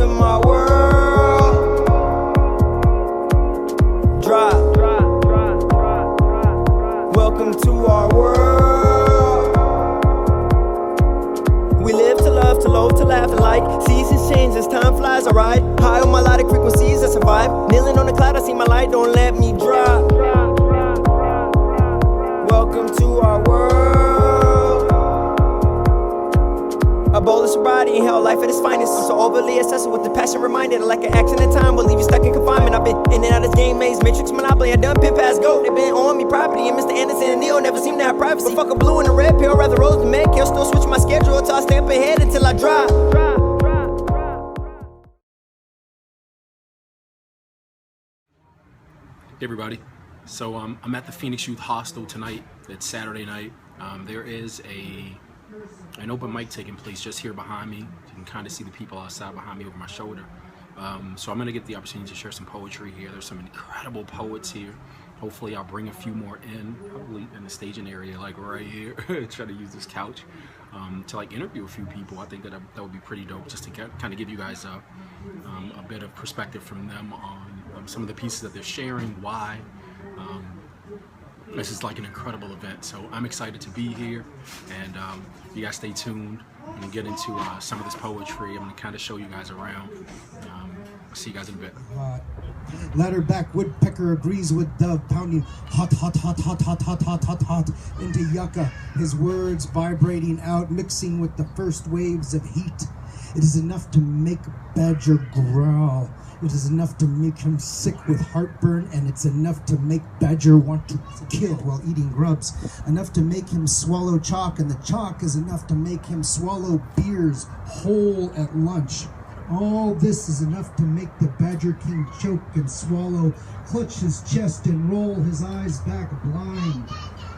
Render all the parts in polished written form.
to my world. Drop. Welcome to our world. We live to love, to loathe, to laugh and like. Seasons change as time flies, alright. High on melodic frequencies, I survive. Kneeling on the cloud, I see my light, don't let me drop. Welcome to our world. A bowl of sobriety in hell, life at its finest. I'm so overly obsessed with the passion reminded. Like an accident in time will leave you stuck in confinement. I've been in and out of this game maze, Matrix, Monopoly. I done pin pass go. They been on me property, and Mr. Anderson and Neo never seem to have privacy. But fuck a blue and a red pill, rather rose than med kill. Still switch my schedule till I stay up ahead until I drop. Hey everybody, so I'm at the Phoenix Youth Hostel tonight. It's Saturday night. There is an open mic taking place just here behind me. You can kind of see the people outside behind me over my shoulder. So I'm going to get the opportunity to share some poetry here. There's some incredible poets here. Hopefully I'll bring a few more in, probably in the staging area, like right here. Try to use this couch to like interview a few people. I think that would be pretty dope, just to kind of give you guys a bit of perspective from them on some of the pieces that they're sharing, why. This is like an incredible event, so I'm excited to be here, and you guys stay tuned and get into some of this poetry. I'm going to kind of show you guys around. See you guys in a bit. Ladderback woodpecker agrees with dove, pounding hot, hot, hot, hot, hot, hot, hot, hot, hot into yucca. His words vibrating out, mixing with the first waves of heat. It is enough to make Badger growl. It is enough to make him sick with heartburn, and it's enough to make Badger want to kill while eating grubs. Enough to make him swallow chalk, and the chalk is enough to make him swallow beers whole at lunch. All this is enough to make the Badger King choke and swallow, clutch his chest and roll his eyes back blind.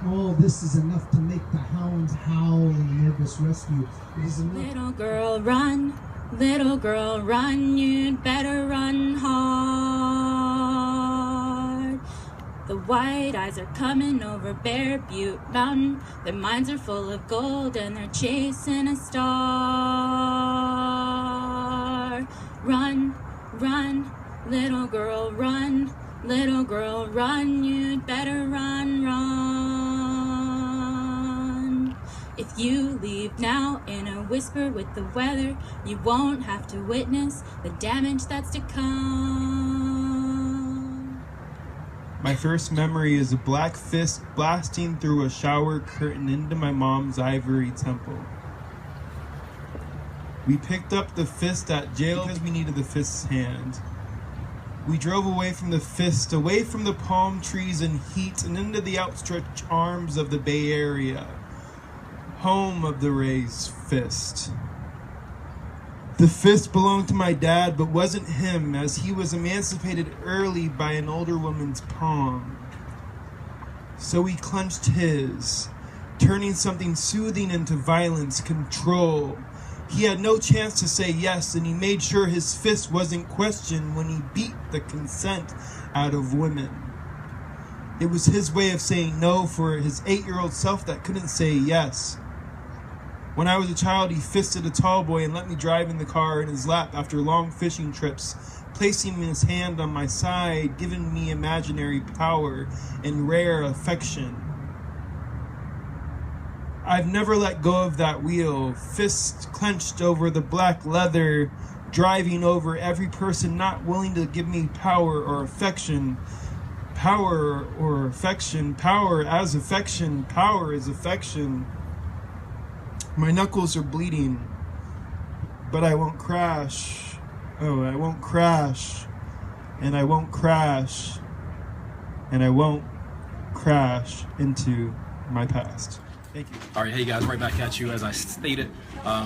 All this is enough to make the hounds howl in nervous rescue. It is enough. Little girl, run. Little girl, run. You'd better run hard. The white eyes are coming over Bear Butte Mountain. Their minds are full of gold and they're chasing a star. Run, run, little girl, run. Little girl, run. You'd better run, run. If you leave now in a whisper with the weather, you won't have to witness the damage that's to come. My first memory is a black fist blasting through a shower curtain into my mom's ivory temple. We picked up the fist at jail because we needed the fist's hand. We drove away from the fist, away from the palm trees and heat, and into the outstretched arms of the Bay Area, home of the raised fist. The fist belonged to my dad, but wasn't him, as he was emancipated early by an older woman's palm. So he clenched his, turning something soothing into violence, control. He had no chance to say yes, and he made sure his fist wasn't questioned when he beat the consent out of women. It was his way of saying no for his 8-year-old self that couldn't say yes. When I was a child, he fisted a tall boy and let me drive in the car in his lap after long fishing trips, placing his hand on my side, giving me imaginary power and rare affection. I've never let go of that wheel, fists clenched over the black leather, driving over every person not willing to give me power or affection. Power or affection, power as affection, power is affection. My knuckles are bleeding, but I won't crash. Oh, I won't crash, and I won't crash, and I won't crash into my past. Thank you. All right, hey guys, right back at you as I stated.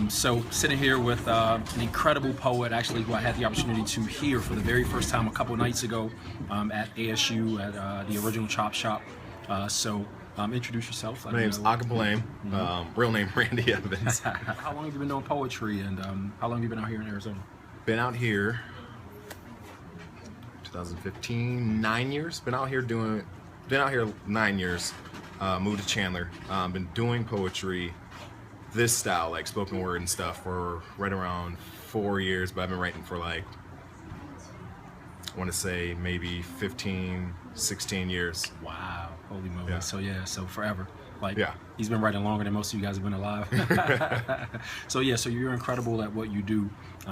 So sitting here with an incredible poet, actually, who I had the opportunity to hear for the very first time a couple nights ago at ASU at the original Chop Shop. Introduce yourself. My name's Akabalaim, real name Randy Evans. How long have you been doing poetry, and how long have you been out here in Arizona? Been out here 2015, 9 years. Been out here 9 years. Moved to Chandler. Been doing poetry, this style, like spoken word and stuff, for right around 4 years, but I've been writing for like, I want to say maybe 15, 16 years. Wow, holy moly. Yeah. So forever. Like, Yeah. he's been writing longer than most of you guys have been alive. So you're incredible at what you do.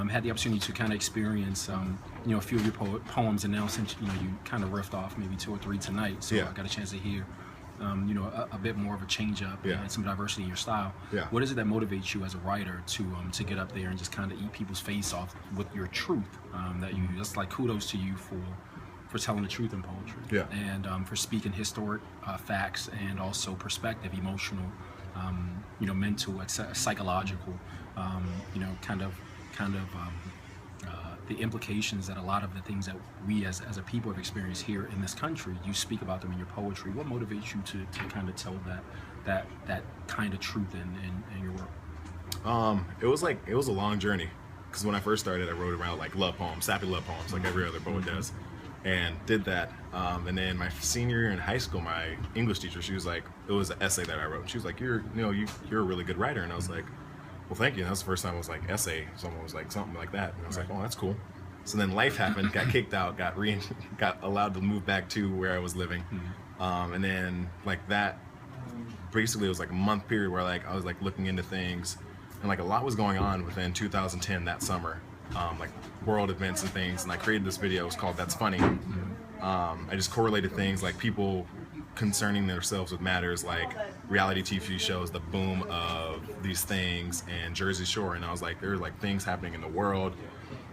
Had the opportunity to kind of experience, a few of your poems, and now since you kind of riffed off maybe 2 or 3 tonight, so Yeah. I got a chance to hear, a bit more of a change up Yeah. and some diversity in your style. Yeah. What is it that motivates you as a writer to get up there and just kind of eat people's face off with your truth? That's like kudos to you for telling the truth in poetry. Yeah. And for speaking historic facts and also perspective, emotional, mental, psychological, the implications that a lot of the things that we as a people have experienced here in this country, you speak about them in your poetry. What motivates you to kind of tell that kind of truth in your work? It was a long journey, because when I first started, I wrote around like love poems, sappy love poems, like every other poet does, and did that. And then my senior year in high school, my English teacher, she was like, it was an essay that I wrote. She was like, you're a really good writer, and I was like, well, thank you. And that was the first time I was like, essay. Someone was like something like that, and I was like, oh, that's cool. So then life happened, got kicked out, got allowed to move back to where I was living, and then like that. Basically, it was like a month period where like I was like looking into things, and like a lot was going on within 2010 that summer, like world events and things. And I created this video. It was called "That's Funny." I just correlated things like people concerning themselves with matters like reality TV shows, the boom of these things, and Jersey Shore. And I was like, there's like things happening in the world,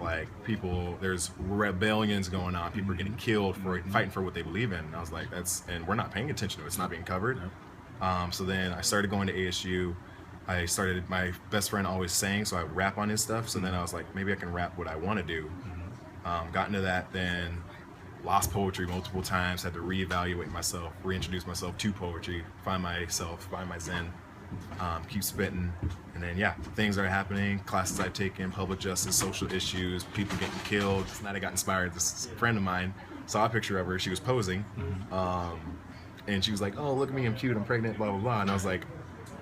like there's rebellions going on, people are getting killed for fighting for what they believe in. And I was like, and we're not paying attention to it. It's not being covered. So then I started going to ASU. My best friend always sang, so I would rap on his stuff. So then I was like, maybe I can rap what I want to do. Got into that, then lost poetry multiple times, had to reevaluate myself, reintroduce myself to poetry, find myself, find my zen, keep spitting. And then, things are happening, classes I've taken, public justice, social issues, people getting killed. So then I got inspired. This friend of mine saw a picture of her, she was posing. And she was like, oh, look at me, I'm cute, I'm pregnant, blah, blah, blah. And I was like,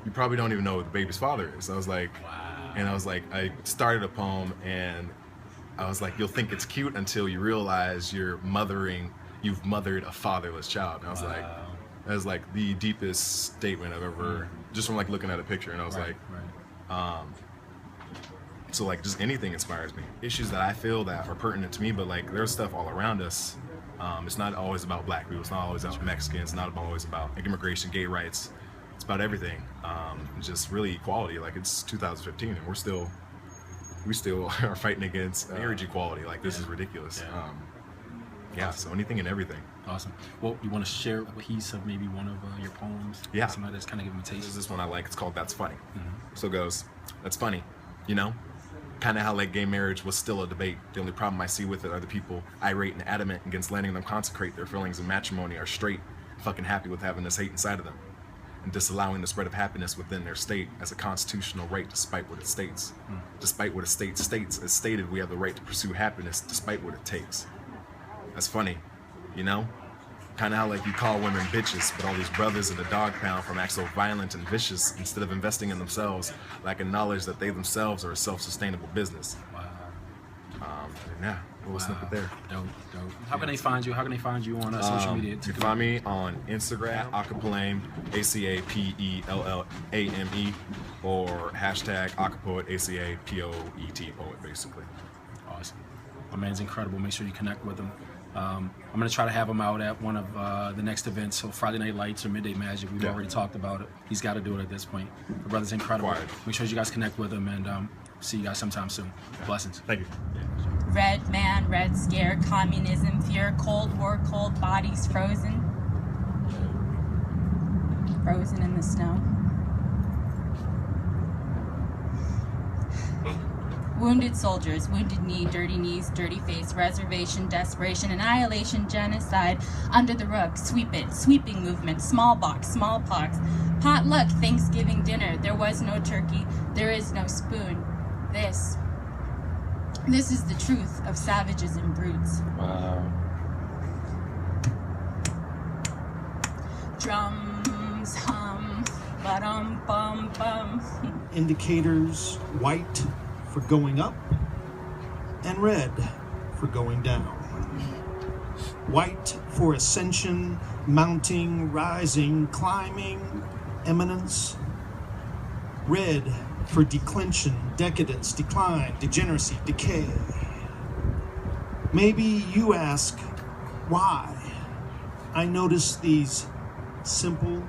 you probably don't even know who the baby's father is. I was like, wow. And I was like, I started a poem, and I was like, you'll think it's cute until you realize you've mothered a fatherless child. And I was like, that was like the deepest statement I've ever, just from like looking at a picture. And I was so like just anything inspires me. Issues that I feel that are pertinent to me, but like there's stuff all around us. It's not always about black people. It's not always about Mexicans. It's not always about immigration, gay rights. It's about everything. Just really equality. Like it's 2015, and we still are fighting against marriage equality. Like this is ridiculous. So anything and everything. Awesome. Well, you want to share a piece of maybe one of your poems? Yeah. Somebody that's kind of giving a taste. There's this one I like. It's called "That's Funny." So it goes, "That's funny, kind of how like gay marriage was still a debate. The only problem I see with it are the people irate and adamant against letting them consecrate their feelings in matrimony are straight, fucking happy with having this hate inside of them, and disallowing the spread of happiness within their state as a constitutional right despite what it states. Despite what a state states, as stated, we have the right to pursue happiness despite what it takes. That's funny, Kind of how like you call women bitches, but all these brothers in the dog pound from acts so violent and vicious, instead of investing in themselves, lacking knowledge that they themselves are a self-sustainable business." A little snippet there. Dope. How can they find you? How can they find you on social media? You can find me on Instagram, Acapellame, ACAPELLAME, or hashtag Acapoet, ACAPOET, poet, basically. Awesome. My man's incredible. Make sure you connect with him. I'm going to try to have him out at one of the next events, so Friday Night Lights or Midday Magic. We've already talked about it. He's got to do it at this point. The brother's incredible. Quiet. Make sure you guys connect with him, and see you guys sometime soon. Blessings. Thank you. Red man, red scare, communism, fear, Cold War, cold bodies frozen. Frozen in the snow. Wounded soldiers, wounded knee, dirty knees, dirty face, reservation, desperation, annihilation, genocide, under the rug, sweep it, sweeping movement, smallpox, potluck, Thanksgiving dinner, there was no turkey, there is no spoon. This is the truth of savages and brutes. Wow. Drums hum, ba-dum bum bum. Indicators white for going up, and red for going down. White for ascension, mounting, rising, climbing, eminence. Red for declension, decadence, decline, degeneracy, decay. Maybe you ask why I notice these simple,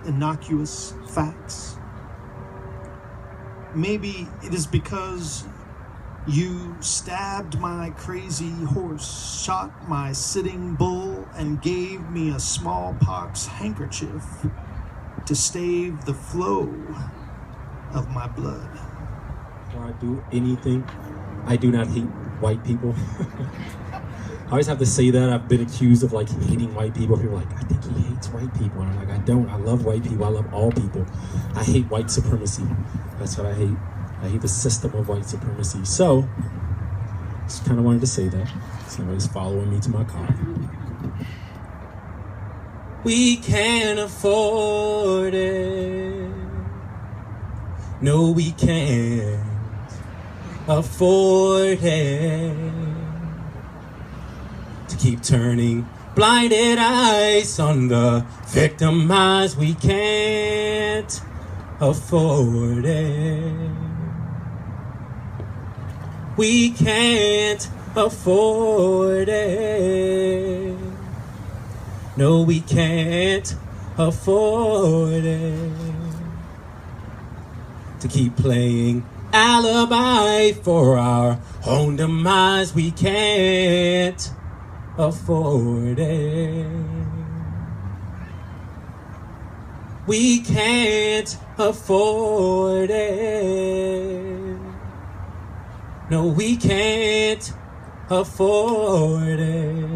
innocuous facts. Maybe it is because you stabbed my crazy horse, shot my sitting bull, and gave me a smallpox handkerchief to stave the flow of my blood. Before I do anything, I do not hate white people. I always have to say that. I've been accused of like hating white people. People are like, I think he hates white people. And I'm like, I don't. I love white people. I love all people. I hate white supremacy. That's what I hate. I hate the system of white supremacy. So, just kind of wanted to say that. Somebody's following me to my car. We can't afford it. No, we can't afford it. To keep turning blinded eyes on the victimized, we can't afford it. We can't afford it. No, we can't afford it. To keep playing alibi for our own demise, we can't afford it. We can't afford it. No, we can't afford it.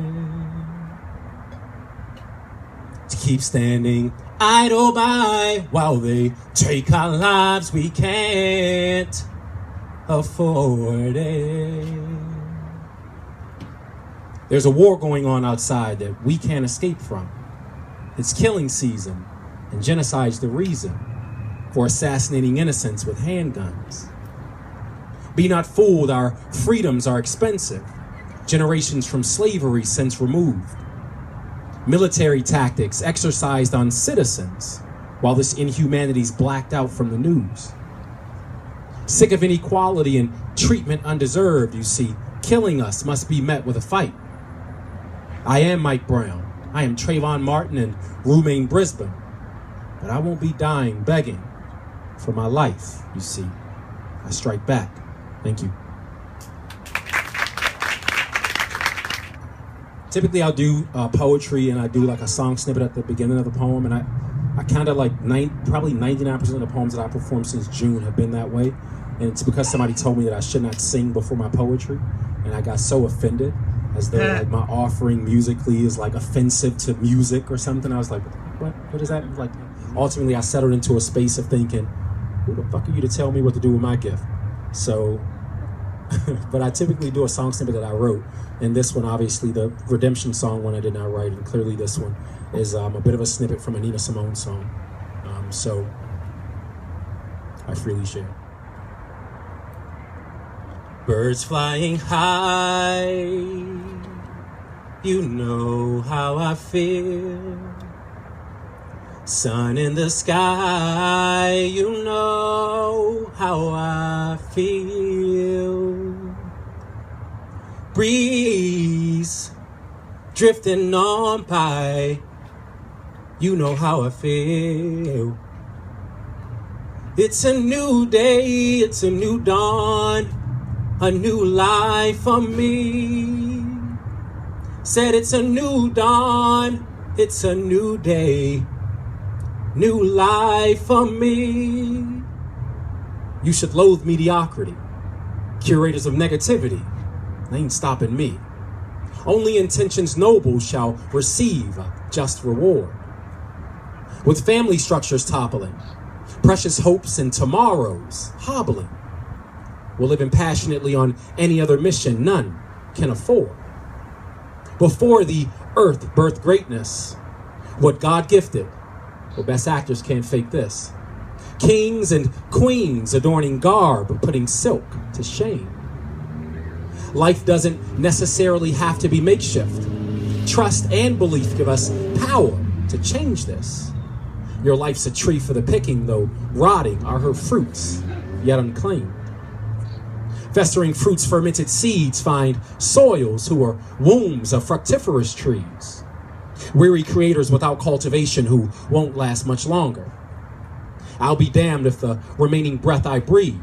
To keep standing idle by while they take our lives, we can't afford it. There's a war going on outside that we can't escape from. It's killing season, and genocide's the reason for assassinating innocents with handguns. Be not fooled, our freedoms are expensive. Generations from slavery since removed. Military tactics exercised on citizens while this inhumanity's blacked out from the news. Sick of inequality and treatment undeserved, you see, killing us must be met with a fight. I am Mike Brown. I am Trayvon Martin and Rumain Brisbane. But I won't be dying begging for my life, you see. I strike back. Thank you. Typically I'll do poetry and I do like a song snippet at the beginning of the poem, and I kind of like probably 99% of the poems that I performed since June have been that way. And it's because somebody told me that I should not sing before my poetry, and I got so offended, as though like my offering musically is like offensive to music or something. I was like, what is that? Like, ultimately I settled into a space of thinking, who the fuck are you to tell me what to do with my gift? So, but I typically do a song snippet that I wrote. And this one, obviously, the Redemption song one I did not write, and clearly this one is a bit of a snippet from a Nina Simone song. So I freely share. Birds flying high, you know how I feel. Sun in the sky, you know how I feel. Breeze drifting on by, you know how I feel. It's a new day, it's a new dawn, a new life for me. Said it's a new dawn, it's a new day, new life for me. You should loathe mediocrity, curators of negativity. They ain't stopping me. Only intentions noble shall receive a just reward. With family structures toppling, precious hopes and tomorrows hobbling, we're living passionately on any other mission none can afford. Before the earth birthed greatness, what God gifted, well, best actors can't fake this. Kings and queens adorning garb, putting silk to shame. Life doesn't necessarily have to be makeshift. Trust and belief give us power to change this. Your life's a tree for the picking, though rotting are her fruits, yet unclaimed. Festering fruits, fermented seeds find soils who are wombs of fructiferous trees. Weary creators without cultivation who won't last much longer. I'll be damned if the remaining breath I breathe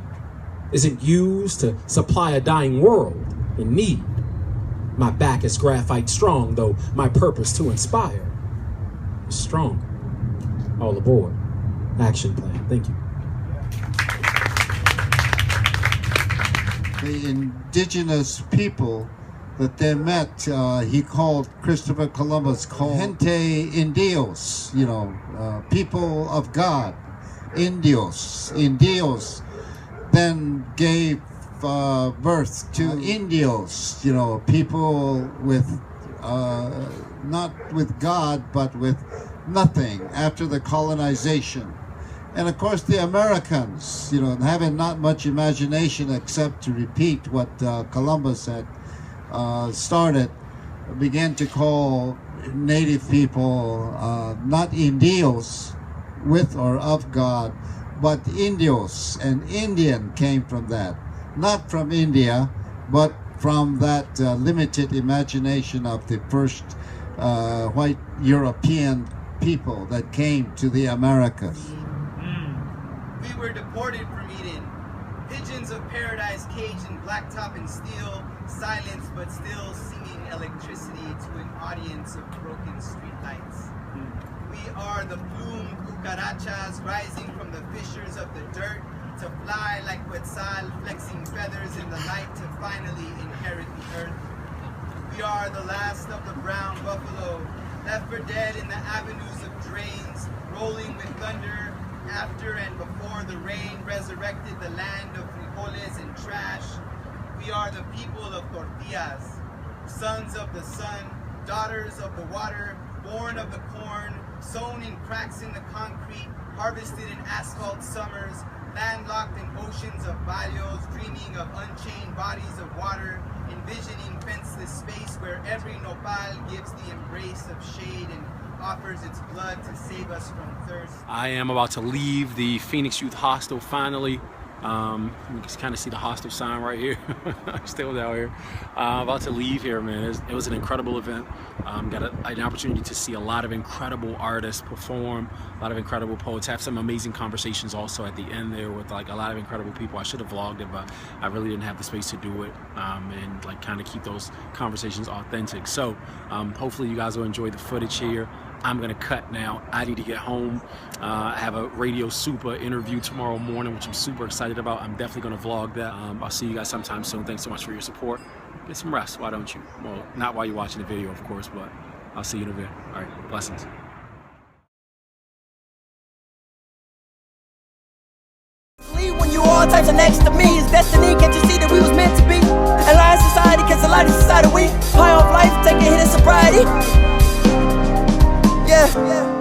isn't used to supply a dying world in need. My back is graphite strong, though my purpose to inspire is stronger. All aboard. Action plan. Thank you. The indigenous people that they met, he called, Christopher Columbus called gente indios, people of God, indios, then gave birth to indios, people with, not with God, but with nothing after the colonization. And of course the Americans, having not much imagination except to repeat what Columbus had started, began to call native people not indios, with or of God, but indios. And Indian came from that, not from India, but from that limited imagination of the first white European people that came to the Americas. We were deported from Eden, pigeons of paradise caged in blacktop and steel, silence but still singing electricity to an audience of broken streetlights. We are the plumed cucarachas rising from the fissures of the dirt to fly like Quetzal, flexing feathers in the light to finally inherit the earth. We are the last of the brown buffalo, left for dead in the avenues of drains, rolling with thunder after and before the rain resurrected the land of frijoles and trash. We are the people of tortillas, sons of the sun, daughters of the water, born of the corn, sown in cracks in the concrete, harvested in asphalt summers, landlocked in oceans of barrios, dreaming of unchained bodies of water, envisioning fenceless space where every nopal gives the embrace of shade and offers its blood to save us from thirst. I am about to leave the Phoenix Youth Hostel finally. You can kind of see the hostel sign right here. I'm still down here. About to leave here, man. It was an incredible event. Got an opportunity to see a lot of incredible artists perform, a lot of incredible poets, have some amazing conversations also at the end there with like a lot of incredible people. I should have vlogged it, but I really didn't have the space to do it and like kind of keep those conversations authentic. So hopefully you guys will enjoy the footage here. I'm gonna cut now. I need to get home. I have a Radio Super interview tomorrow morning, which I'm super excited about. I'm definitely gonna vlog that. I'll see you guys sometime soon. Thanks so much for your support. Get some rest, why don't you? Well, not while you're watching the video, of course, but I'll see you in a bit. All right, blessings. When you all types of next to me, it's destiny. Can't you see that we was meant to be? And lion society, cause the light is society. We high on life, take a hit of sobriety. Yeah.